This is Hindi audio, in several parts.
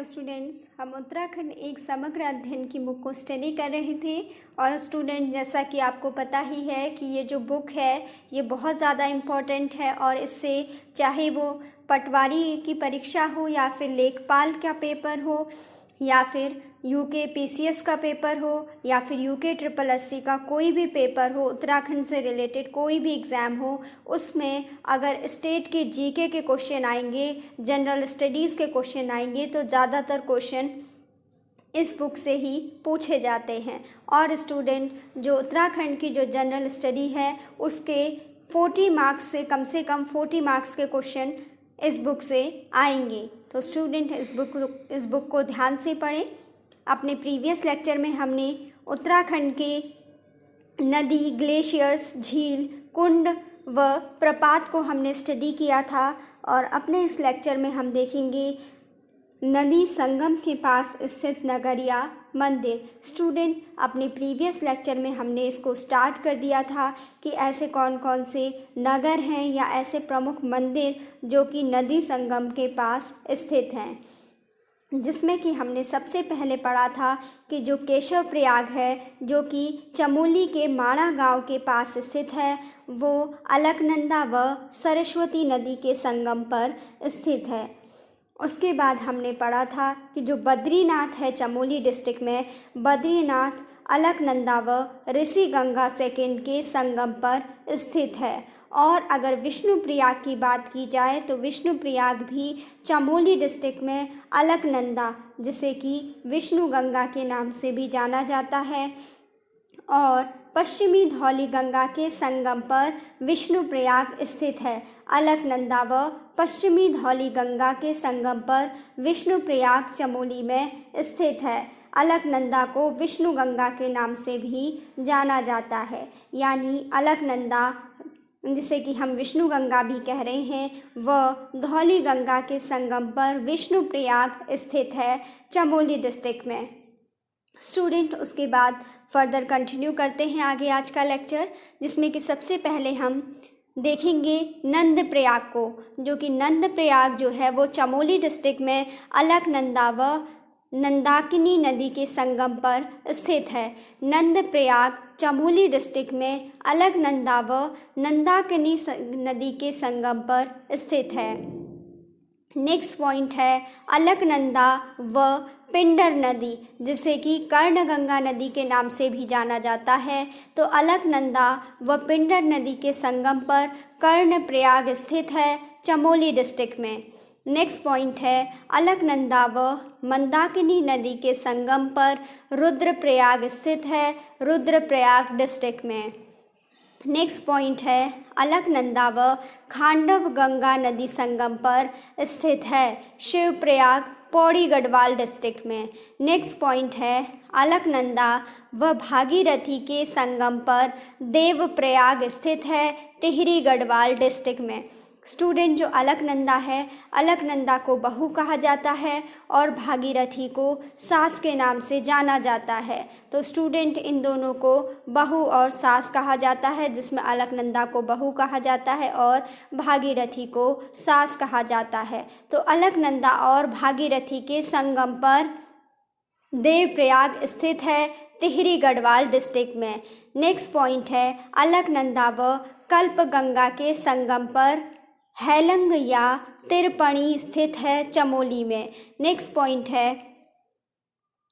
हेलो स्टूडेंट्स, हम उत्तराखंड एक समग्र अध्ययन की बुक को स्टडी कर रहे थे। और स्टूडेंट, जैसा कि आपको पता ही है कि ये जो बुक है ये बहुत ज़्यादा इम्पॉर्टेंट है और इससे चाहे वो पटवारी की परीक्षा हो या फिर लेखपाल का पेपर हो या फिर यूके पीसीएस का पेपर हो या फिर यूके ट्रिपल एससी का कोई भी पेपर हो, उत्तराखंड से रिलेटेड कोई भी एग्ज़ाम हो, उसमें अगर स्टेट के जीके के क्वेश्चन आएंगे, जनरल स्टडीज़ के क्वेश्चन आएंगे तो ज़्यादातर क्वेश्चन इस बुक से ही पूछे जाते हैं। और स्टूडेंट, जो उत्तराखंड की जो जनरल स्टडी है उसके 40 मार्क्स से कम 40 मार्क्स के क्वेश्चन इस बुक से आएंगे। तो स्टूडेंट, इस बुक को ध्यान से पढ़ें। अपने प्रीवियस लेक्चर में हमने उत्तराखंड के नदी, ग्लेशियर्स, झील, कुंड व प्रपात को हमने स्टडी किया था और अपने इस लेक्चर में हम देखेंगे नदी संगम के पास स्थित नगरिया मंदिर। स्टूडेंट, अपने प्रीवियस लेक्चर में हमने इसको स्टार्ट कर दिया था कि ऐसे कौन कौन से नगर हैं या ऐसे प्रमुख मंदिर जो कि नदी संगम के पास स्थित हैं, जिसमें कि हमने सबसे पहले पढ़ा था कि जो केशव प्रयाग है जो कि चमोली के माणा गांव के पास स्थित है, वो अलकनंदा व सरस्वती नदी के संगम पर स्थित है। उसके बाद हमने पढ़ा था कि जो बद्रीनाथ है चमोली डिस्ट्रिक्ट में, बद्रीनाथ अलकनंदा व ऋषि गंगा सेकंड के संगम पर स्थित है। और अगर विष्णुप्रयाग की बात की जाए तो विष्णुप्रयाग भी चमोली डिस्ट्रिक्ट में अलकनंदा, जिसे कि विष्णु गंगा के नाम से भी जाना जाता है, और पश्चिमी धौली गंगा के संगम पर विष्णुप्रयाग स्थित है। अलकनंदा व पश्चिमी धौली गंगा के संगम पर विष्णुप्रयाग चमोली में स्थित है। अलकनंदा को विष्णु गंगा के नाम से भी जाना जाता है, यानी अलकनंदा, जिसे कि हम विष्णु गंगा भी कह रहे हैं, वह धौली गंगा के संगम पर विष्णुप्रयाग स्थित है चमोली डिस्ट्रिक्ट में। स्टूडेंट, उसके बाद फर्दर कंटिन्यू करते हैं आगे आज का लेक्चर, जिसमें कि सबसे पहले हम देखेंगे नंदप्रयाग को, जो कि नंदप्रयाग जो है वो चमोली डिस्ट्रिक्ट में अलकनंदा व नंदाकिनी नदी के संगम पर स्थित है। नंदप्रयाग चमोली डिस्ट्रिक्ट में अलकनंदा व नंदाकिनी नदी के संगम पर स्थित है। नेक्स्ट पॉइंट है अलकनंदा व पिंडर नदी, जिसे कि कर्णगंगा नदी के नाम से भी जाना जाता है। तो अलकनंदा व पिंडर नदी के संगम पर कर्णप्रयाग स्थित है चमोली डिस्ट्रिक्ट में। नेक्स्ट पॉइंट है अलकनंदा व मंदाकिनी नदी के संगम पर रुद्रप्रयाग स्थित है रुद्रप्रयाग डिस्ट्रिक्ट में। नेक्स्ट पॉइंट है अलकनंदा व खांडव गंगा नदी संगम पर स्थित है शिवप्रयाग पौड़ी गढ़वाल डिस्ट्रिक्ट में। नेक्स्ट पॉइंट है अलकनंदा व भागीरथी के संगम पर देवप्रयाग स्थित है टिहरी गढ़वाल डिस्ट्रिक्ट में। स्टूडेंट, जो अलकनंदा है, अलकनंदा को बहू कहा जाता है और भागीरथी को सास के नाम से जाना जाता है। तो स्टूडेंट, इन दोनों को बहू और सास कहा जाता है, जिसमें अलकनंदा को बहू कहा जाता है और भागीरथी को सास कहा जाता है। तो अलकनंदा और भागीरथी के संगम पर देवप्रयाग स्थित है टिहरी गढ़वाल डिस्ट्रिक्ट में। नेक्स्ट पॉइंट है अलकनंदा व कल्पगंगा के संगम पर हैलंग या तिरपणी स्थित है चमोली में। नेक्स्ट पॉइंट है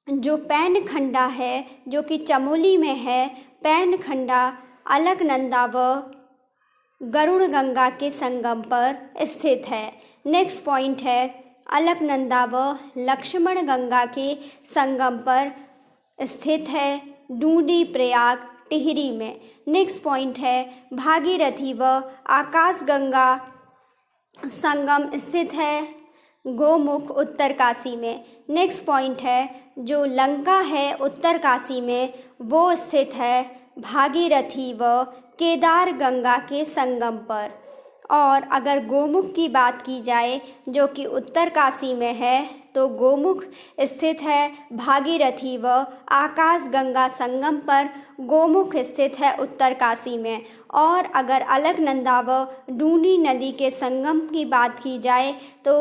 जो पैनखंडा है जो कि चमोली में है, पैनखंडा अलकनंदा व गरुड़ गंगा के संगम पर स्थित है। नेक्स्ट पॉइंट है अलकनंदा व लक्ष्मण गंगा के संगम पर स्थित है डूडी प्रयाग टिहरी में। नेक्स्ट पॉइंट है भागीरथी व आकाश गंगा संगम स्थित है गोमुख उत्तरकाशी में। नेक्स्ट पॉइंट है जो लंका है उत्तरकाशी में, वो स्थित है भागीरथी व केदार गंगा के संगम पर। और अगर गोमुख की बात की जाए जो कि उत्तरकाशी में है, तो गोमुख स्थित है भागीरथी व आकाश गंगा संगम पर, गोमुख स्थित है उत्तरकाशी में। और अगर अलकनंदा व डूनी नदी के संगम की बात की जाए तो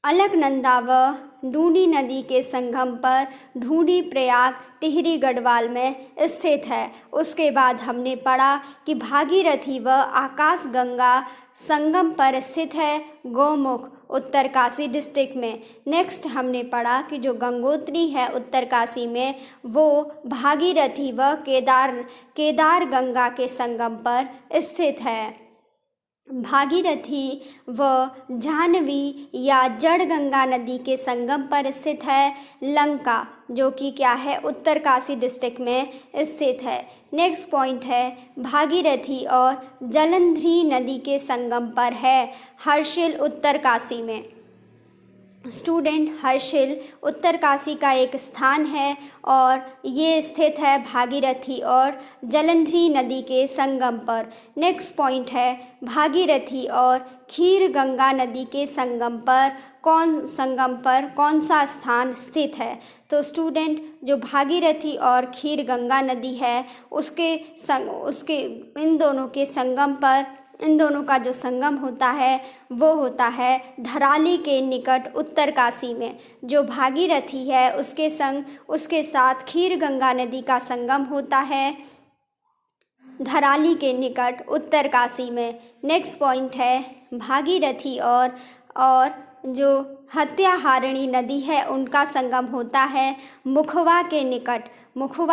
अलकनंदा व ढूंढी नदी के संगम पर ढूंढी प्रयाग टिहरी गढ़वाल में स्थित है। उसके बाद हमने पढ़ा कि भागीरथी व आकाशगंगा संगम पर स्थित है गौमुख उत्तरकाशी डिस्ट्रिक्ट में। नेक्स्ट हमने पढ़ा कि जो गंगोत्री है उत्तरकाशी में वो भागीरथी व केदार गंगा के संगम पर स्थित है। भागीरथी व जाह्नवी या जड़ गंगा नदी के संगम पर स्थित है लंका, जो कि क्या है उत्तरकाशी डिस्ट्रिक्ट में स्थित है। नेक्स्ट पॉइंट है भागीरथी और जलंधरी नदी के संगम पर है हर्षिल उत्तरकाशी में। स्टूडेंट, हर्षिल उत्तरकाशी का एक स्थान है और ये स्थित है भागीरथी और जलंधरी नदी के संगम पर। नेक्स्ट पॉइंट है भागीरथी और खीर गंगा नदी के संगम पर कौन सा स्थान स्थित है। तो स्टूडेंट, जो भागीरथी और खीर गंगा नदी है उसके इन दोनों का जो संगम होता है वो होता है धराली के निकट उत्तरकाशी में। जो भागीरथी है उसके साथ खीर गंगा नदी का संगम होता है धराली के निकट उत्तरकाशी में। नेक्स्ट पॉइंट है भागीरथी और जो हत्याहारिणी नदी है उनका संगम होता है मुखवा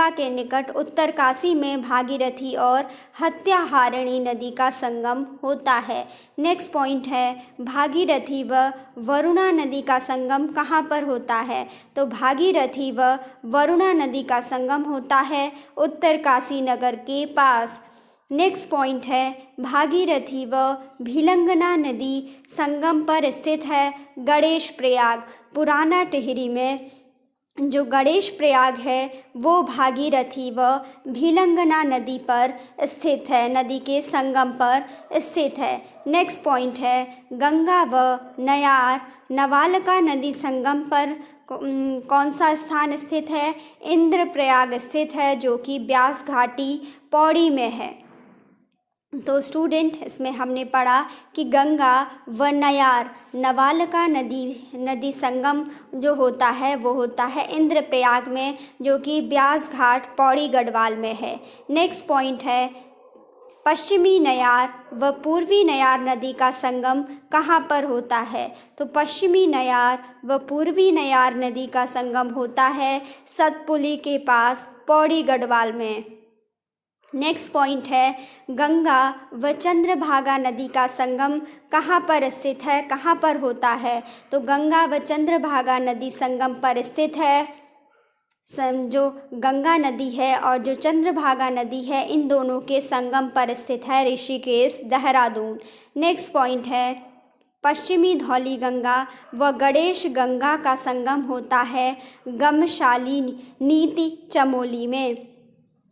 के निकट उत्तरकाशी में भागीरथी और हत्याहारिणी नदी का संगम होता है। नेक्स्ट पॉइंट है भागीरथी व वरुणा नदी का संगम कहाँ पर होता है। तो भागीरथी व वरुणा नदी का संगम होता है उत्तरकाशी नगर के पास। नेक्स्ट पॉइंट है भागीरथी व भिलंगना नदी संगम पर स्थित है गणेश प्रयाग पुराना टिहरी में। जो गणेश प्रयाग है वो भागीरथी व भिलंगना नदी पर स्थित है, नदी के संगम पर स्थित है। नेक्स्ट पॉइंट है गंगा व नयार नवालका नदी संगम पर कौन सा स्थान स्थित है। इंद्रप्रयाग स्थित है, जो कि ब्यास घाटी पौड़ी में है। तो स्टूडेंट, इसमें हमने पढ़ा कि गंगा व नयार नवालका नदी संगम जो होता है वो होता है इंद्रप्रयाग में, जो कि ब्यास घाट पौड़ी गढ़वाल में है। नेक्स्ट पॉइंट है पश्चिमी नयार व पूर्वी नयार नदी का संगम कहाँ पर होता है। तो पश्चिमी नयार व पूर्वी नयार नदी का संगम होता है सतपुली के पास पौड़ी गढ़वाल में। नेक्स्ट पॉइंट है गंगा व चंद्रभागा नदी का संगम कहाँ पर स्थित है, कहाँ पर होता है। तो गंगा व चंद्रभागा नदी संगम पर स्थित है। जो गंगा नदी है और जो चंद्रभागा नदी है इन दोनों के संगम पर स्थित है ऋषिकेश देहरादून। नेक्स्ट पॉइंट है पश्चिमी धौली गंगा व गणेश गंगा का संगम होता है गमशाली नीति चमोली में।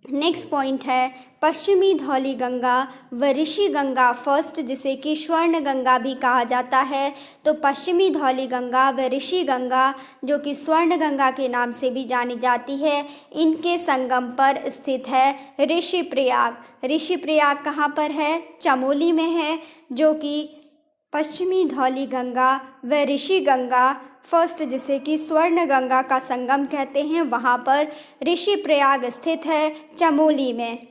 नेक्स्ट पॉइंट है पश्चिमी धौली गंगा व ऋषि गंगा फर्स्ट, जिसे कि स्वर्ण गंगा भी कहा जाता है। तो पश्चिमी धौली गंगा व ऋषि गंगा, जो कि स्वर्ण गंगा के नाम से भी जानी जाती है, इनके संगम पर स्थित है ऋषिप्रयाग। ऋषिप्रयाग कहाँ पर है, चमोली में है। जो कि पश्चिमी धौली गंगा व ऋषि गंगा फर्स्ट, जिसे कि स्वर्ण गंगा का संगम कहते हैं, वहाँ पर ऋषिप्रयाग स्थित है चमोली में।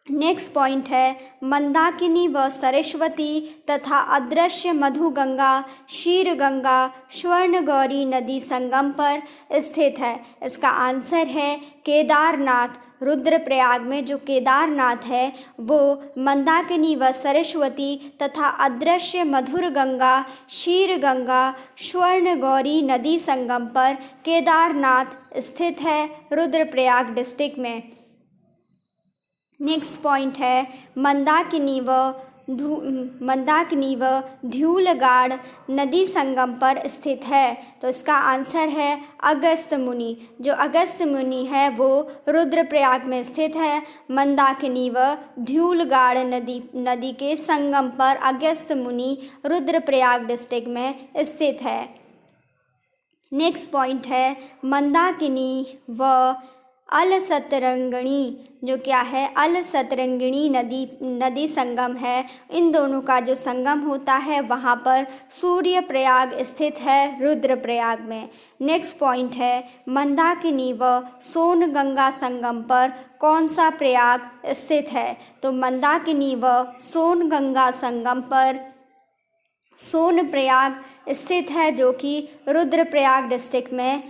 नेक्स्ट पॉइंट है मंदाकिनी व सरस्वती तथा अदृश्य मधु गंगा क्षीर गंगा स्वर्ण गौरी नदी संगम पर स्थित है। इसका आंसर है केदारनाथ। रुद्रप्रयाग में जो केदारनाथ है वो मंदाकिनी व सरस्वती तथा अदृश्य मधुर गंगा क्षीर गंगा स्वर्ण गौरी नदी संगम पर केदारनाथ स्थित है रुद्रप्रयाग डिस्ट्रिक्ट में। नेक्स्ट पॉइंट है मंदाकिनी व धूलगाड़ नदी संगम पर स्थित है। तो इसका आंसर है अगस्त्य मुनि। जो अगस्त्य मुनि है वो रुद्रप्रयाग में स्थित है। मंदाकिनी व धूलगाड़ नदी के संगम पर अगस्त्य मुनि रुद्रप्रयाग डिस्ट्रिक्ट में स्थित है। नेक्स्ट पॉइंट है मंदाकिनी व अलसतरंगिणी जो क्या है अलसतरंगिणी नदी संगम है। इन दोनों का जो संगम होता है वहाँ पर सूर्य प्रयाग स्थित है रुद्रप्रयाग में। नेक्स्ट पॉइंट है मंदाकिनी व सोनगंगा संगम पर कौन सा प्रयाग स्थित है। तो मंदाकिनी व सोनगंगा संगम पर सोनप्रयाग स्थित है जो कि रुद्रप्रयाग डिस्ट्रिक्ट में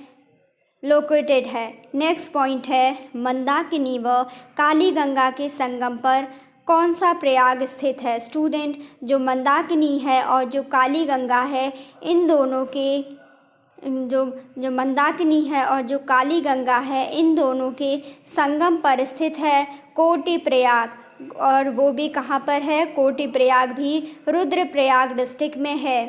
लोकेटेड है। नेक्स्ट पॉइंट है मंदाकिनी व कालीगंगा के संगम पर कौन सा प्रयाग स्थित है। स्टूडेंट जो मंदाकिनी है और जो कालीगंगा है इन दोनों के जो मंदाकिनी है और जो कालीगंगा है इन दोनों के संगम पर स्थित है कोटि प्रयाग, और वो भी कहाँ पर है कोटि प्रयाग भी रुद्रप्रयाग डिस्ट्रिक्ट में है।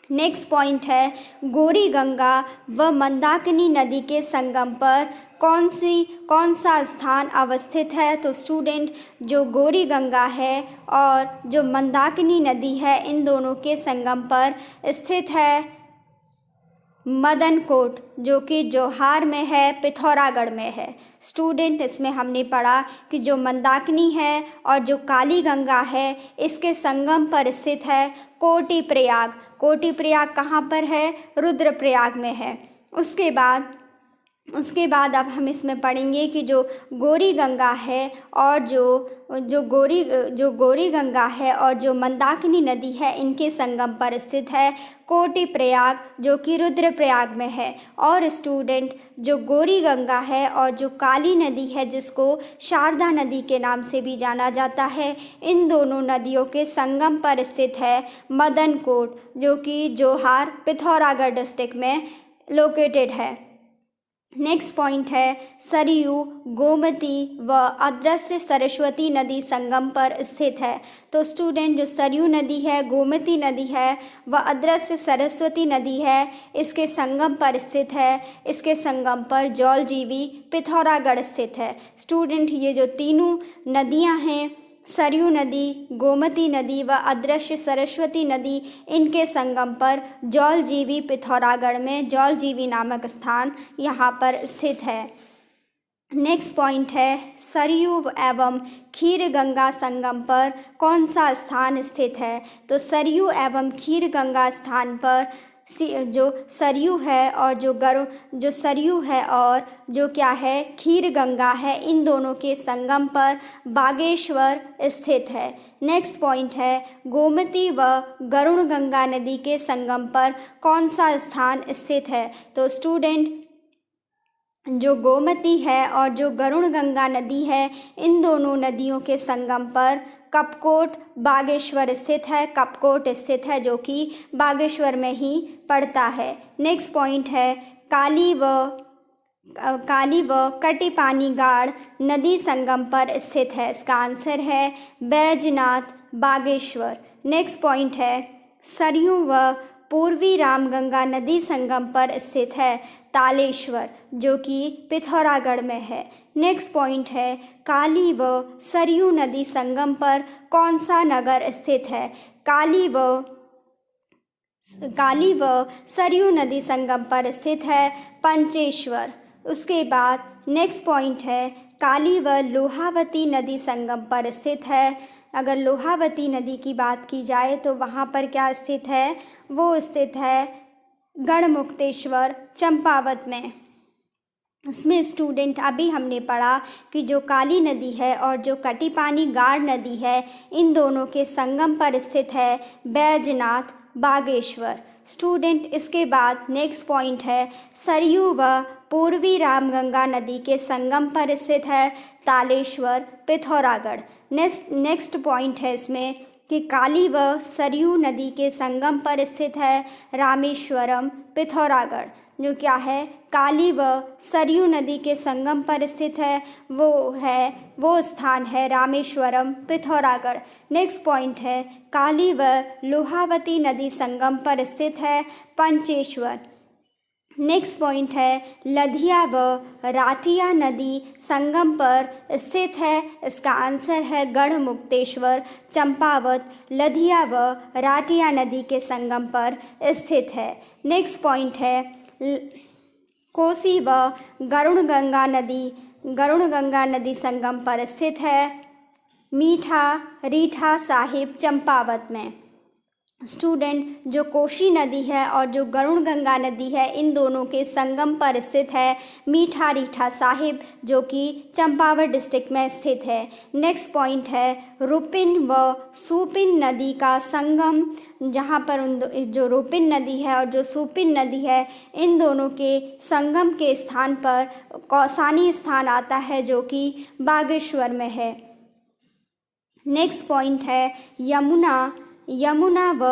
नेक्स्ट पॉइंट है गौरी गंगा व मंदाकिनी नदी के संगम पर कौन सा स्थान अवस्थित है। तो स्टूडेंट जो गौरी गंगा है और जो मंदाकिनी नदी है इन दोनों के संगम पर स्थित है मदनकोट जो कि जोहार में है पिथौरागढ़ में है। स्टूडेंट इसमें हमने पढ़ा कि जो मंदाकिनी है और जो काली गंगा है इसके संगम पर स्थित है कोटि प्रयाग। कोटि प्रयाग कहाँ पर है रुद्रप्रयाग में है। उसके बाद अब हम इसमें पढ़ेंगे कि जो गौरी गंगा है और जो गौरी गंगा है और जो मंदाकिनी नदी है इनके संगम पर स्थित है कोटि प्रयाग जो कि रुद्रप्रयाग में है। और स्टूडेंट जो गौरी गंगा है और जो काली नदी है जिसको शारदा नदी के नाम से भी जाना जाता है इन दोनों नदियों के संगम पर स्थित है मदनकोट जो कि जोहार पिथौरागढ़ डिस्ट्रिक्ट में लोकेटेड है। नेक्स्ट पॉइंट है सरयू गोमती व अदृश्य सरस्वती नदी संगम पर स्थित है। तो स्टूडेंट जो सरयू नदी है गोमती नदी है व अदृश्य सरस्वती नदी है इसके संगम पर स्थित है। इसके संगम पर जौलजीबी पिथौरागढ़ स्थित है। स्टूडेंट ये जो तीनों नदियां हैं सरयू नदी गोमती नदी व अदृश्य सरस्वती नदी इनके संगम पर जौलजीबी पिथौरागढ़ में जौलजीबी नामक स्थान यहाँ पर स्थित है। नेक्स्ट पॉइंट है सरयू एवं खीरगंगा संगम पर कौन सा स्थान स्थित है। तो सरयू एवं खीरगंगा स्थान पर जो सरयू है और जो सरयू है और जो क्या है खीरगंगा है इन दोनों के संगम पर बागेश्वर स्थित है। नेक्स्ट पॉइंट है गोमती व गरुड़गंगा नदी के संगम पर कौन सा स्थान स्थित है। तो स्टूडेंट जो गोमती है और जो गरुड़गंगा नदी है इन दोनों नदियों के संगम पर कपकोट बागेश्वर स्थित है। कपकोट स्थित है जो कि बागेश्वर में ही पड़ता है। नेक्स्ट पॉइंट है काली व कटिपानीगाड़ नदी संगम पर स्थित है। इसका आंसर है बैजनाथ बागेश्वर। नेक्स्ट पॉइंट है सरयू व पूर्वी रामगंगा नदी संगम पर स्थित है तालेश्वर जो कि पिथौरागढ़ में है। नेक्स्ट पॉइंट है काली व सरयू नदी संगम पर कौन सा नगर स्थित है। काली व सरयू नदी संगम पर स्थित है पंचेश्वर। उसके बाद नेक्स्ट पॉइंट है काली व लोहावती नदी संगम पर स्थित है। अगर लोहावती नदी की बात की जाए तो वहाँ पर क्या स्थित है, वो स्थित है गढ़मुक्तेश्वर चंपावत में। इसमें स्टूडेंट अभी हमने पढ़ा कि जो काली नदी है और जो कटिपानीगाड़ नदी है इन दोनों के संगम पर स्थित है बैजनाथ बागेश्वर। स्टूडेंट इसके बाद नेक्स्ट पॉइंट है सरयू व पूर्वी रामगंगा नदी के संगम पर स्थित है तालेश्वर पिथौरागढ़। नेक्स्ट पॉइंट है इसमें कि काली व सरयू नदी के संगम पर स्थित है रामेश्वरम पिथौरागढ़। जो क्या है काली व सरयू नदी के संगम पर स्थित है वो स्थान है रामेश्वरम पिथौरागढ़। नेक्स्ट पॉइंट है काली व लोहावती नदी संगम पर स्थित है पंचेश्वर। नेक्स्ट पॉइंट है लधिया व राटिया नदी संगम पर स्थित है। इसका आंसर है गढ़मुक्तेश्वर चंपावत लधिया व राटिया नदी के संगम पर स्थित है। नेक्स्ट पॉइंट है कोसी व गरुड़ गंगा नदी संगम पर स्थित है। मीठा रीठा साहिब चंपावत में। स्टूडेंट, जो कोसी नदी है और जो गरुड़ गंगा नदी है, इन दोनों के संगम पर स्थित है मीठा रीठा साहिब, जो कि चंपावत डिस्ट्रिक्ट में स्थित है। नेक्स्ट पॉइंट है रुपिन व सुपिन नदी का संगम, जहाँ पर जो रुपिन नदी है और जो सुपिन नदी है, इन दोनों के संगम के स्थान पर कौसानी स्थान आता है, जो कि बागेश्वर में है। नेक्स्ट पॉइंट है यमुना व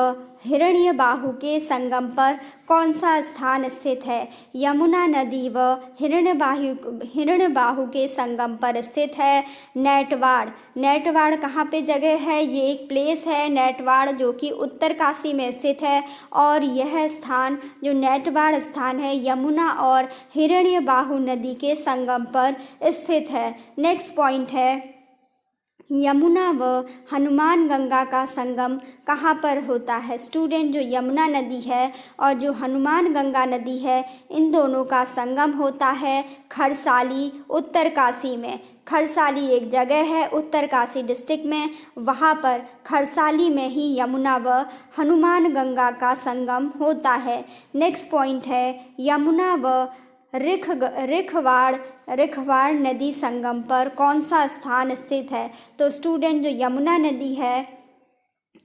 हिरण्यबाहु के संगम पर कौन सा स्थान स्थित है। यमुना नदी व हिरण्यबाहु के संगम पर स्थित है नेटवाड़। नेटवाड़ कहाँ पे जगह है? ये एक प्लेस है नेटवाड़, जो कि उत्तरकाशी में स्थित है। और यह स्थान, जो नेटवाड़ स्थान है, यमुना और हिरण्यबाहु नदी के संगम पर स्थित है। नेक्स्ट पॉइंट है यमुना व हनुमान गंगा का संगम कहाँ पर होता है। स्टूडेंट, जो यमुना नदी है और जो हनुमान गंगा नदी है, इन दोनों का संगम होता है खरसाली, उत्तरकाशी में। खरसाली एक जगह है उत्तरकाशी डिस्ट्रिक्ट में, वहाँ पर खरसाली में ही यमुना व हनुमान गंगा का संगम होता है। नेक्स्ट पॉइंट है यमुना व रिखवाड़ नदी संगम पर कौन सा स्थान स्थित है। तो स्टूडेंट, जो यमुना नदी है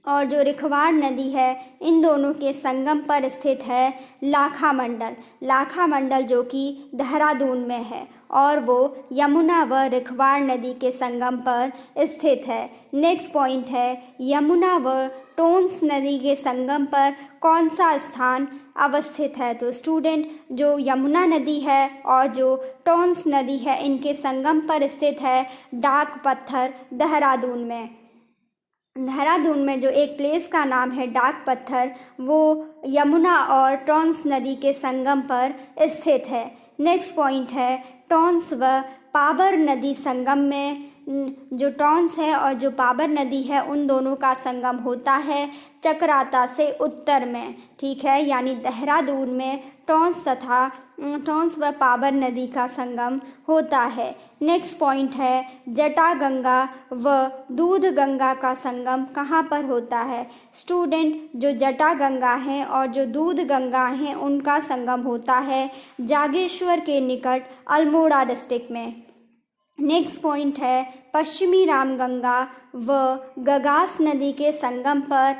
और जो रिखवाड़ नदी है, इन दोनों के संगम पर स्थित है लाखा मंडल, जो कि देहरादून में है, और वो यमुना व रिखवाड़ नदी के संगम पर स्थित है। नेक्स्ट पॉइंट है यमुना व टोंस नदी के संगम पर कौन सा स्थान अवस्थित है। तो स्टूडेंट, जो यमुना नदी है और जो टोंस नदी है, इनके संगम पर स्थित है डाक पत्थर, देहरादून में जो एक प्लेस का नाम है डाक पत्थर, वो यमुना और टोंस नदी के संगम पर स्थित है। नेक्स्ट पॉइंट है टोंस व पाबर नदी संगम में। जो टोंस है और जो पाबर नदी है, उन दोनों का संगम होता है चक्राता से उत्तर में, ठीक है, यानी देहरादून में टोंस व पाबर नदी का संगम होता है। नेक्स्ट पॉइंट है जटा गंगा व दूध गंगा का संगम कहाँ पर होता है। स्टूडेंट, जो जटा गंगा हैं और जो दूध गंगा हैं, उनका संगम होता है जागेश्वर के निकट अल्मोड़ा डिस्ट्रिक्ट में। नेक्स्ट पॉइंट है पश्चिमी रामगंगा व गगास नदी के संगम पर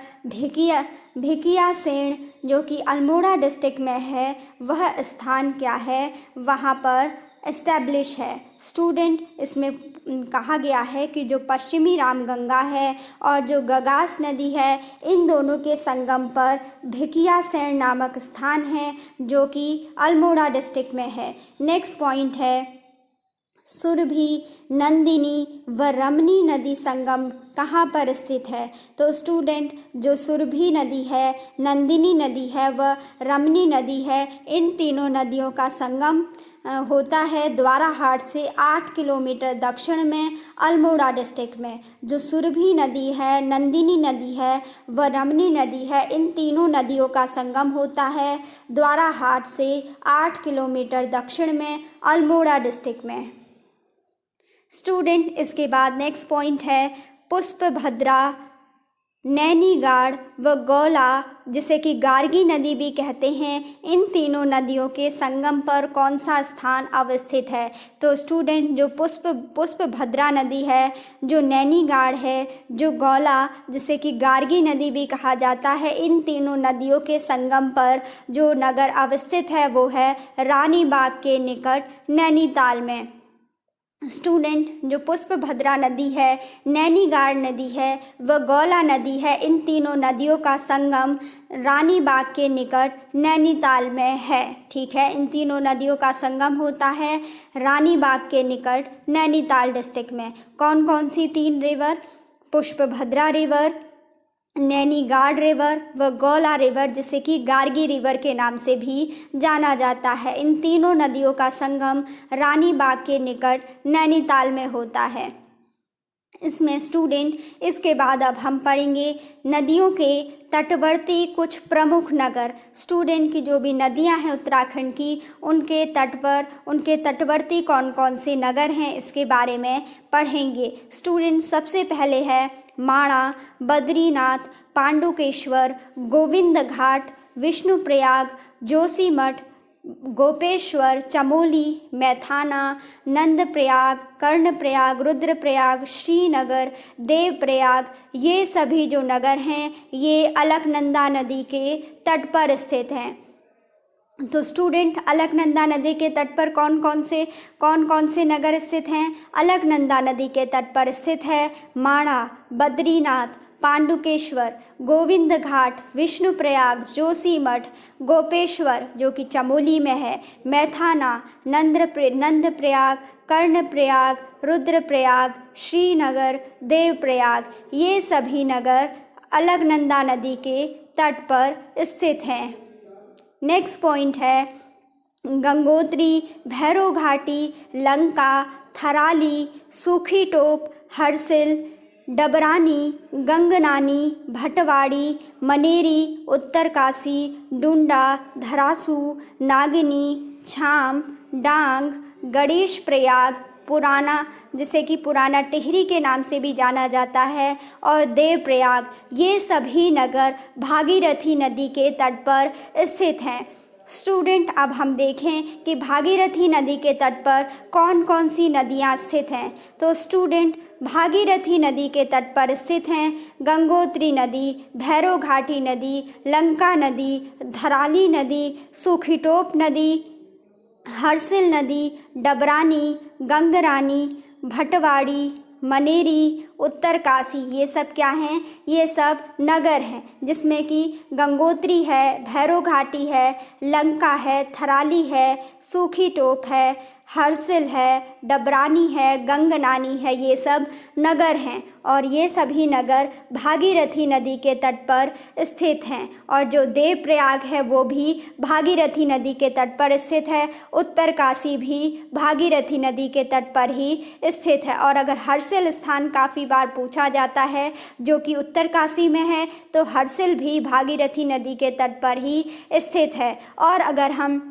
भिकियासेन, जो कि अल्मोड़ा डिस्ट्रिक्ट में है, वह स्थान क्या है, वहाँ पर एस्टैब्लिश है। स्टूडेंट, इसमें कहा गया है कि जो पश्चिमी रामगंगा है और जो गगास नदी है, इन दोनों के संगम पर भिकियासेन नामक स्थान है, जो कि अल्मोड़ा डिस्ट्रिक्ट में है। नेक्स्ट पॉइंट है सुरभि, नंदिनी व रमनी नदी संगम कहाँ पर स्थित है। तो स्टूडेंट, जो सुरभि नदी है, नंदिनी नदी है व रमनी नदी है, इन तीनों नदियों का संगम होता है द्वाराहाट से 8 किलोमीटर दक्षिण में अल्मोड़ा डिस्ट्रिक्ट में। जो सुरभि नदी है, नंदिनी नदी है व रमनी नदी है, इन तीनों नदियों का संगम होता है द्वाराहाट से 8 किलोमीटर दक्षिण में अल्मोड़ा डिस्ट्रिक्ट में। स्टूडेंट, इसके बाद नेक्स्ट पॉइंट है पुष्पभद्रा, नैनीगाड़ व गौला, जिसे कि गार्गी नदी भी कहते हैं, इन तीनों नदियों के संगम पर कौन सा स्थान अवस्थित है। तो स्टूडेंट, जो पुष्पभद्रा नदी है, जो नैनीगाड़ है, जो गौला, जिसे कि गार्गी नदी भी कहा जाता है, इन तीनों नदियों के संगम पर जो नगर अवस्थित है, वो है रानीबाग के निकट नैनीताल में। स्टूडेंट, जो पुष्पभद्रा नदी है, नैनीगाड़ नदी है व गौला नदी है, इन तीनों नदियों का संगम रानीबाग के निकट नैनीताल में है, ठीक है। इन तीनों नदियों का संगम होता है रानीबाग के निकट नैनीताल डिस्ट्रिक्ट में। कौन कौन सी 3 रिवर? पुष्पभद्रा रिवर, नैनीगाड़ रिवर व गौला रिवर, जिसे कि गार्गी रिवर के नाम से भी जाना जाता है। इन तीनों नदियों का संगम रानीबाग के निकट नैनीताल में होता है। इसमें स्टूडेंट इसके बाद अब हम पढ़ेंगे नदियों के तटवर्ती कुछ प्रमुख नगर। स्टूडेंट की जो भी नदियां हैं उत्तराखंड की, उनके तट पर उनके तटवर्ती कौन कौन से नगर हैं इसके बारे में पढ़ेंगे। स्टूडेंट सबसे पहले है माणा, बद्रीनाथ, पांडुकेश्वर, गोविंद घाट, विष्णुप्रयाग, जोशीमठ, गोपेश्वर, चमोली, मैथाना, नंदप्रयाग, कर्णप्रयाग, रुद्रप्रयाग, श्रीनगर, देवप्रयाग, ये सभी जो नगर हैं ये अलकनंदा नदी के तट पर स्थित हैं। तो स्टूडेंट अलकनंदा नदी के तट पर कौन कौन से नगर स्थित हैं? अलकनंदा नदी के तट पर स्थित है माणा, बद्रीनाथ, पांडुकेश्वर, गोविंद घाट, विष्णुप्रयाग, जोशीमठ, गोपेश्वर जो कि चमोली में है, मैथाना, नंदप्रयाग, कर्णप्रयाग, रुद्रप्रयाग, श्रीनगर, देवप्रयाग, ये सभी नगर अलकनंदा नदी के तट पर स्थित हैं। नेक्स्ट पॉइंट है गंगोत्री, भैरव घाटी, लंका, थराली, सूखी टोप, हरसिल, डबरानी, गंगनानी, भटवाड़ी, मनेरी, उत्तरकाशी, डुंडा, धरासू, नागिनी, छाम, डांग, गणेश प्रयाग, पुराना जिसे कि पुराना टिहरी के नाम से भी जाना जाता है, और देवप्रयाग, ये सभी नगर भागीरथी नदी के तट पर स्थित हैं। स्टूडेंट अब हम देखें कि भागीरथी नदी के तट पर कौन कौन सी नदियां स्थित हैं। तो स्टूडेंट भागीरथी नदी के तट पर स्थित हैं गंगोत्री नदी, भैरव घाटी नदी, लंका नदी, धराली नदी, सूखीटोप नदी, हरसिल नदी, डबरानी, गंगरानी, भटवाड़ी, मनेरी, उत्तरकाशी, ये सब क्या हैं? ये सब नगर हैं जिसमें कि गंगोत्री है, भैरव घाटी है, लंका है, थराली है, सूखी टोप है, हरसिल है, डबरानी है, गंगनानी है, ये सब नगर हैं और ये सभी नगर भागीरथी नदी के तट पर स्थित हैं। और जो देवप्रयाग है वो भी भागीरथी नदी के तट पर स्थित है, उत्तरकाशी भी भागीरथी नदी के तट पर ही स्थित है। और अगर हरसिल स्थान काफ़ी बार पूछा जाता है जो कि उत्तरकाशी में है, तो हरसिल भी भागीरथी नदी के तट पर ही स्थित है। और अगर हम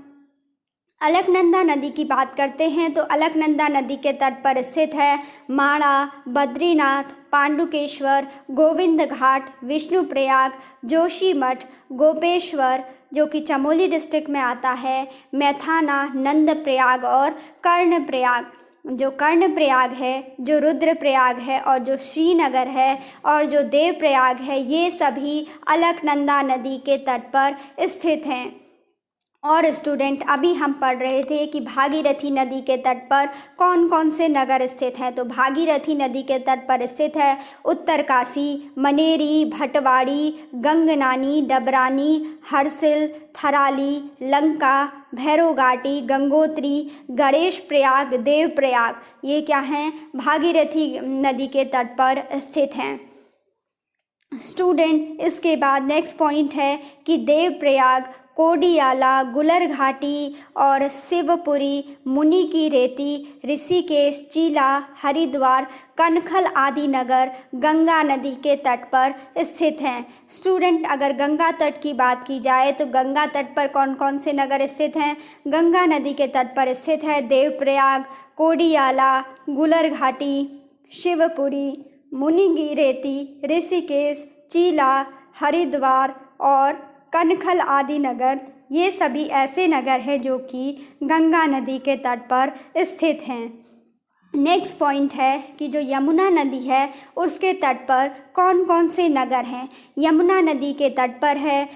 अलकनंदा नदी की बात करते हैं तो अलकनंदा नदी के तट पर स्थित है माणा, बद्रीनाथ, पांडुकेश्वर, गोविंद घाट, विष्णुप्रयाग, जोशीमठ, गोपेश्वर जो कि चमोली डिस्ट्रिक्ट में आता है, मैथाना, नंदप्रयाग और कर्णप्रयाग। जो कर्णप्रयाग है, जो रुद्रप्रयाग है और जो श्रीनगर है और जो देवप्रयाग है, ये सभी अलकनंदा नदी के तट पर स्थित हैं। और स्टूडेंट अभी हम पढ़ रहे थे कि भागीरथी नदी के तट पर कौन कौन से नगर स्थित हैं। तो भागीरथी नदी के तट पर स्थित है उत्तरकाशी, मनेरी, भटवाड़ी, गंगनानी, डबरानी, हरसिल, थराली, लंका, भैरव घाटी, गंगोत्री, गणेश प्रयाग, देवप्रयाग, ये क्या हैं? भागीरथी नदी के तट पर स्थित हैं। स्टूडेंट इसके बाद नेक्स्ट पॉइंट है कि देवप्रयाग, कोडियाला, गुलर घाटी और शिवपुरी, मुनि की रेती, ऋषिकेश, चीला, हरिद्वार, कनखल आदि नगर गंगा नदी के तट पर स्थित हैं। स्टूडेंट अगर गंगा तट की बात की जाए तो गंगा तट पर कौन कौन से नगर स्थित हैं? गंगा नदी के तट पर स्थित है देवप्रयाग, कोडियाला, गुलर घाटी, शिवपुरी, मुनि की रेती, ऋषिकेश, चीला, हरिद्वार और कनखल आदि नगर, ये सभी ऐसे नगर हैं जो कि गंगा नदी के तट पर स्थित हैं। नेक्स्ट पॉइंट है कि जो यमुना नदी है उसके तट पर कौन कौन से नगर हैं। यमुना नदी के तट पर है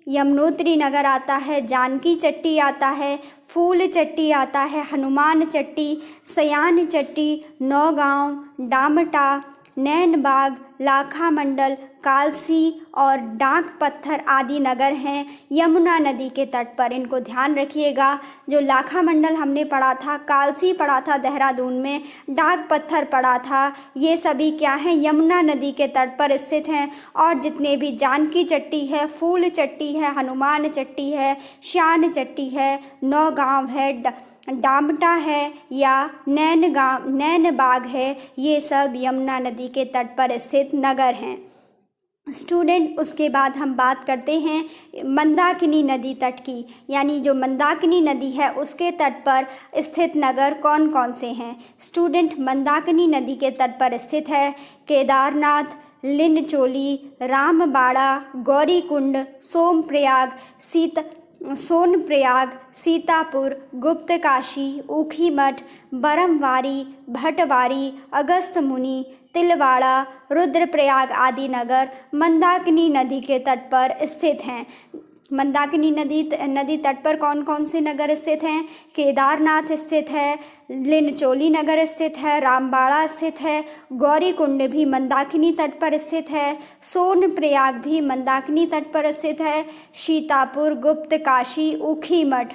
यमुनोत्री नगर आता है, जानकी चट्टी आता है, फूल चट्टी आता है, हनुमान चट्टी, सयान चट्टी, नौगांव, डामटा, नैनबाग, लाखामंडल, कालसी और डाक पत्थर आदि नगर हैं यमुना नदी के तट पर। इनको ध्यान रखिएगा। जो लाखामंडल हमने पढ़ा था, कालसी पढ़ा था देहरादून में, डाक पत्थर पढ़ा था, ये सभी क्या हैं, यमुना नदी के तट पर स्थित हैं। और जितने भी जानकी चट्टी है, फूल चट्टी है, हनुमान चट्टी है, श्यान चट्टी है, नौगांव है, डामटा है या नैन बाग है, ये सब यमुना नदी के तट पर स्थित नगर हैं। स्टूडेंट, उसके बाद हम बात करते हैं मंदाकिनी नदी तट की। यानी जो मंदाकिनी नदी है उसके तट पर स्थित नगर कौन कौन से हैं। स्टूडेंट, मंदाकिनी नदी के तट पर स्थित है केदारनाथ, लिनचोली, रामबाड़ा, गौरीकुंड, सोनप्रयाग, सीतापुर, गुप्तकाशी, ऊखीमठ, बरमवारी, भटवारी, अगस्त मुनि, तिलवाड़ा, रुद्रप्रयाग आदि नगर मंदाकिनी नदी के तट पर स्थित हैं। मंदाकिनी नदी तट पर कौन कौन से नगर स्थित हैं। केदारनाथ स्थित है, लिनचोली नगर स्थित है, रामबाड़ा स्थित है, गौरीकुंड भी मंदाकिनी तट पर स्थित है, सोनप्रयाग भी मंदाकिनी तट पर स्थित है, सीतापुर, गुप्तकाशी, ऊखीमठ,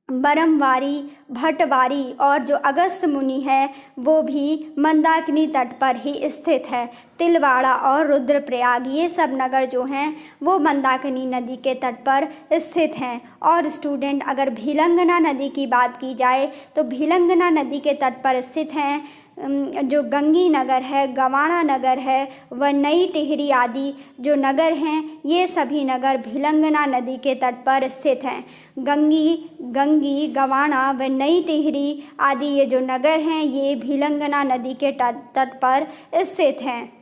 बरमवारी, भटवारी और जो अगस्त मुनि है वो भी मंदाकिनी तट पर ही स्थित है। तिलवाड़ा और रुद्रप्रयाग, ये सब नगर जो हैं वो मंदाकिनी नदी के तट पर स्थित हैं। और स्टूडेंट, अगर भीलंगना नदी की बात की जाए तो भीलंगना नदी के तट पर स्थित हैं जो गंगी नगर है, गवाणा नगर है, व नई टिहरी आदि जो नगर हैं, ये सभी नगर भीलंगना नदी के तट पर स्थित हैं। गंगी, गवाणा व नई टिहरी आदि ये जो नगर हैं ये भीलंगना नदी के तट पर स्थित हैं।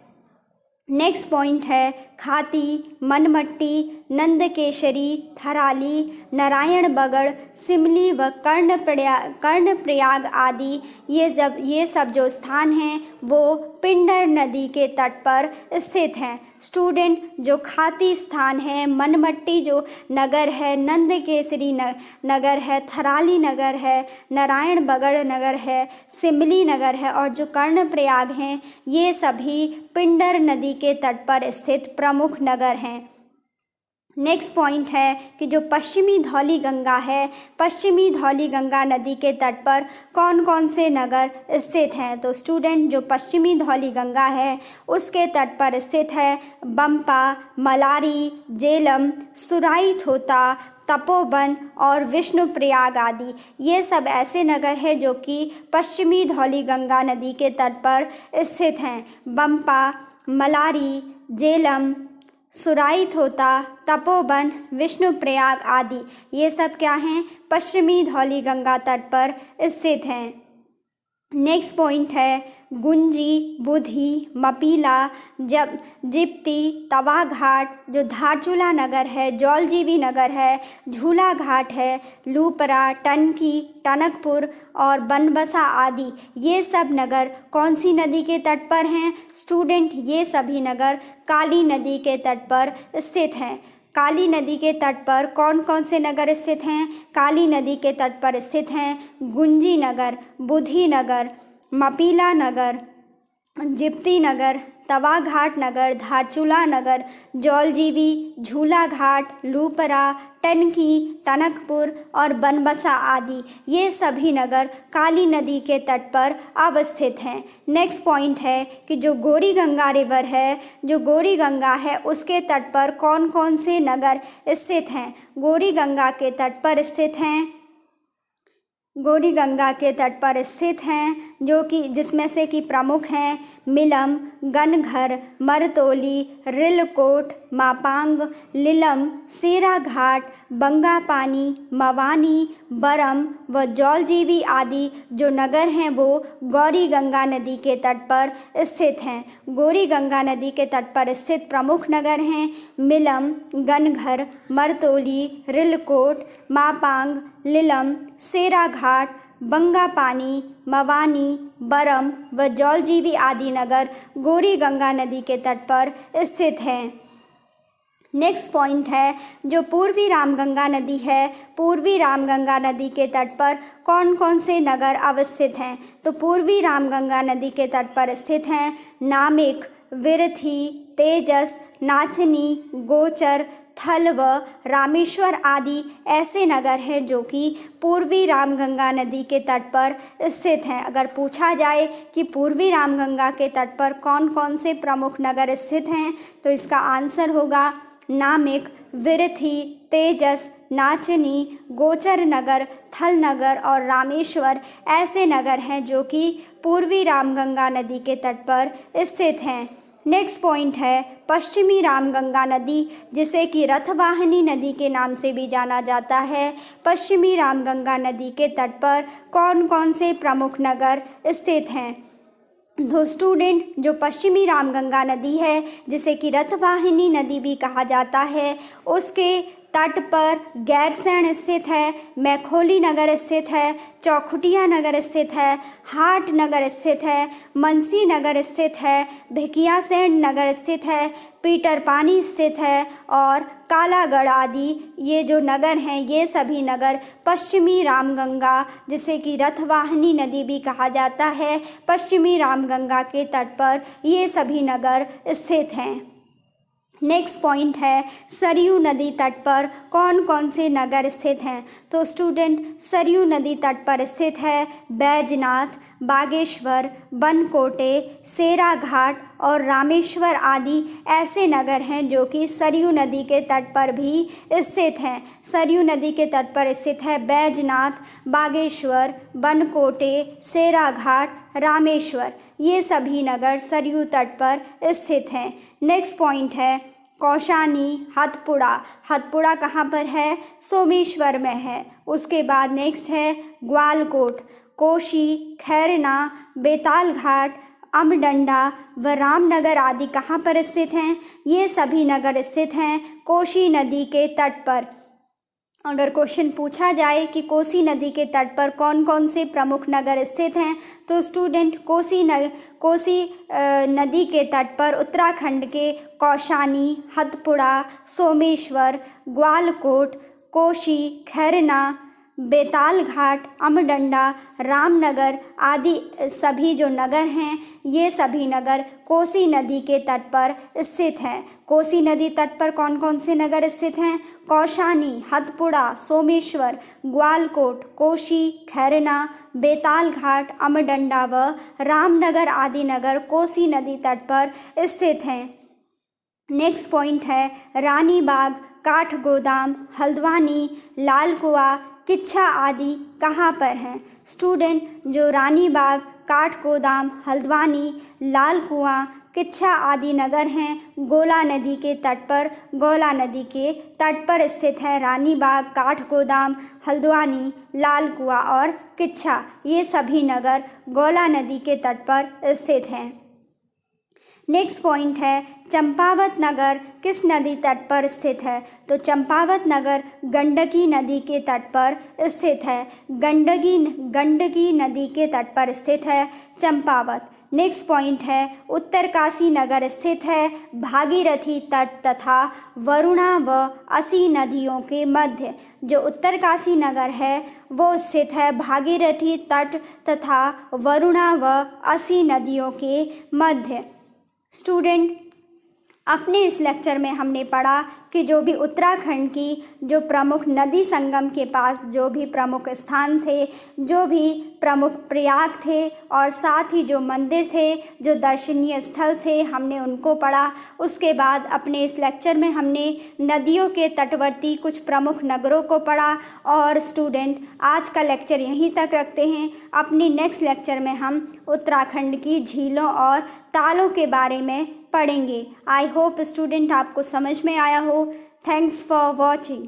नेक्स्ट पॉइंट है खाती, मनमट्टी, नंदकेशरी, थराली, नारायण बगड़, सिमली व कर्णप्रयाग आदि ये सब जो स्थान हैं वो पिंडर नदी के तट पर स्थित हैं। स्टूडेंट, जो खाती स्थान है, मनमट्टी जो नगर है, नंदकेसरी नगर है, थराली नगर है, नारायण बगड़ नगर है, सिमली नगर है और जो कर्णप्रयाग हैं ये सभी पिंडर नदी के तट पर स्थित प्रमुख नगर हैं। नेक्स्ट पॉइंट है कि जो पश्चिमी धौली गंगा है, पश्चिमी धौली गंगा नदी के तट पर कौन कौन से नगर स्थित हैं। तो स्टूडेंट, जो पश्चिमी धौली गंगा है उसके तट पर स्थित है बम्पा, मलारी, जेलम, सुराई थोता, तपोवन और विष्णुप्रयाग आदि। ये सब ऐसे नगर हैं जो कि पश्चिमी धौली गंगा नदी के तट पर स्थित हैं। बम्पा, मलारी, जेलम, सुराई थोता, तपोवन, विष्णुप्रयाग आदि ये सब क्या हैं, पश्चिमी धौली गंगा तट पर स्थित हैं। नेक्स्ट पॉइंट है गुंजी, बुधी, मपीला, जिप्ती, तवा घाट, जो धारचूला नगर है, जौलजीबी नगर है, झूला घाट है, लूपरा, टनकी, टनकपुर और बनबसा आदि ये सब नगर कौन सी नदी के तट पर हैं। स्टूडेंट, ये सभी नगर काली नदी के तट पर स्थित हैं। काली नदी के तट पर कौन कौन से नगर स्थित हैं। काली नदी के तट पर स्थित हैं गुंजी नगर, बुधी नगर, मपीला नगर, जिप्ती नगर, तवा घाट नगर, धारचूला नगर, जौलजीबी, झूला घाट, लूपरा, टनकी, टनकपुर और बनबसा आदि ये सभी नगर काली नदी के तट पर अवस्थित हैं। नेक्स्ट पॉइंट है कि जो गौरी गंगा रिवर है, जो गौरी गंगा है उसके तट पर कौन कौन से नगर स्थित हैं। गौरी गंगा के तट पर स्थित हैं, गौरी गंगा के तट पर स्थित हैं जो कि जिसमें से कि प्रमुख हैं मिलम, गनघर, मरतोली, रिलकोट, मापांग, लिलम, सेरा घाट, बंगापानी, मवानी, बरम व जौलजीबी आदि जो नगर हैं वो गौरी गंगा नदी के तट पर स्थित हैं। गौरी गंगा नदी के तट पर स्थित प्रमुख नगर हैं मिलम, गनघर, मरतोली, रिलकोट, मापांग, लिलम, सेरा घाट, बंगापानी, मवानी, बरम व जौलजीबी आदि नगर गौरी गंगा नदी के तट पर स्थित हैं। नेक्स्ट पॉइंट है जो पूर्वी रामगंगा नदी है, पूर्वी रामगंगा नदी के तट पर कौन कौन से नगर अवस्थित हैं। तो पूर्वी रामगंगा नदी के तट पर स्थित हैं नामिक, विरथी, तेजस, नाचनी, गोचर, थल व रामेश्वर आदि ऐसे नगर हैं जो कि पूर्वी रामगंगा नदी के तट पर स्थित हैं। अगर पूछा जाए कि पूर्वी रामगंगा के तट पर कौन कौन से प्रमुख नगर स्थित हैं तो इसका आंसर होगा नामिक, विरथी, तेजस, नाचनी, गोचर नगर, थल नगर और रामेश्वर ऐसे नगर हैं जो कि पूर्वी रामगंगा नदी के तट पर स्थित हैं। नेक्स्ट पॉइंट है पश्चिमी रामगंगा नदी, जिसे कि रथवाहिनी नदी के नाम से भी जाना जाता है। पश्चिमी रामगंगा नदी के तट पर कौन कौन से प्रमुख नगर स्थित हैं? तो स्टूडेंट, जो पश्चिमी रामगंगा नदी है जिसे कि रथवाहिनी नदी भी कहा जाता है, उसके तट पर गैरसैंण स्थित है, मैखोली नगर स्थित है, चौखुटिया नगर स्थित है, हाट नगर स्थित है, मनसी नगर स्थित है, भिकियासैंण नगर स्थित है, पीटर पानी स्थित है और कालागढ़ आदि ये जो नगर हैं ये सभी नगर पश्चिमी रामगंगा, जिसे कि रथवाहिनी नदी भी कहा जाता है, पश्चिमी रामगंगा के तट पर ये सभी नगर स्थित हैं। नेक्स्ट पॉइंट है सरयू नदी तट पर कौन कौन से नगर स्थित हैं? तो स्टूडेंट, सरयू नदी तट पर स्थित है बैजनाथ, बागेश्वर, बनकोटे, सेराघाट और रामेश्वर आदि ऐसे नगर हैं जो कि सरयू नदी के तट पर भी स्थित हैं। सरयू नदी के तट पर स्थित है बैजनाथ, बागेश्वर, बनकोटे, सेराघाट, रामेश्वर, ये सभी नगर सरयू तट पर स्थित हैं। नेक्स्ट पॉइंट है कौशानी, हथपुड़ा। हथपुड़ा कहाँ पर है? सोमेश्वर में है। उसके बाद नेक्स्ट है ग्वालकोट, कोशी, खैरना, बेताल घाट, अमडंडा व रामनगर आदि कहाँ पर स्थित हैं? ये सभी नगर स्थित हैं कोशी नदी के तट पर। अगर क्वेश्चन पूछा जाए कि कोसी नदी के तट पर कौन कौन से प्रमुख नगर स्थित हैं तो स्टूडेंट, कोसी नदी के तट पर उत्तराखंड के कौशानी, हथपुड़ा, सोमेश्वर, ग्वालकोट, कोशी, खैरना, बेताल घाट, अमडंडा, रामनगर आदि सभी जो नगर हैं ये सभी नगर कोसी नदी के तट पर स्थित हैं। कोसी नदी तट पर कौन कौन से नगर स्थित हैं? कौशानी, हथपुड़ा, सोमेश्वर, ग्वालकोट, कोशी, खैरना, बेताल घाट, अमडंडा व रामनगर आदि नगर कोसी नदी तट पर स्थित हैं। नेक्स्ट पॉइंट है रानीबाग, काठगोदाम, हल्द्वानी, लाल कुआं, किच्छा आदि कहाँ पर हैं? स्टूडेंट, जो रानीबाग, काठगोदाम, हल्द्वानी, लाल कुआं, किच्छा आदि नगर हैं गोला नदी के तट पर, गोला नदी के तट पर स्थित है रानीबाग, काठगोदाम, हल्द्वानी, लाल कुआं और किच्छा, ये सभी नगर गोला नदी के तट पर स्थित हैं। नेक्स्ट पॉइंट है चंपावत नगर किस नदी तट पर स्थित है? तो चंपावत नगर गंडकी नदी के तट पर स्थित है। गंडकी नदी के तट पर स्थित है चंपावत। नेक्स्ट पॉइंट है उत्तरकाशी नगर स्थित है भागीरथी तट तथा वरुणा व असी नदियों के मध्य। जो उत्तरकाशी नगर है वो स्थित है भागीरथी तट तथा वरुणा व असी नदियों के मध्य। स्टूडेंट, अपने इस लेक्चर में हमने पढ़ा कि जो भी उत्तराखंड की जो प्रमुख नदी संगम के पास जो भी प्रमुख स्थान थे, जो भी प्रमुख प्रयाग थे और साथ ही जो मंदिर थे, जो दर्शनीय स्थल थे, हमने उनको पढ़ा। उसके बाद अपने इस लेक्चर में हमने नदियों के तटवर्ती कुछ प्रमुख नगरों को पढ़ा। और स्टूडेंट, आज का लेक्चर यहीं तक रखते हैं। अपनी नेक्स्ट लेक्चर में हम उत्तराखंड की झीलों और तालों के बारे में पढ़ेंगे। आई होप स्टूडेंट आपको समझ में आया हो। Thanks for watching.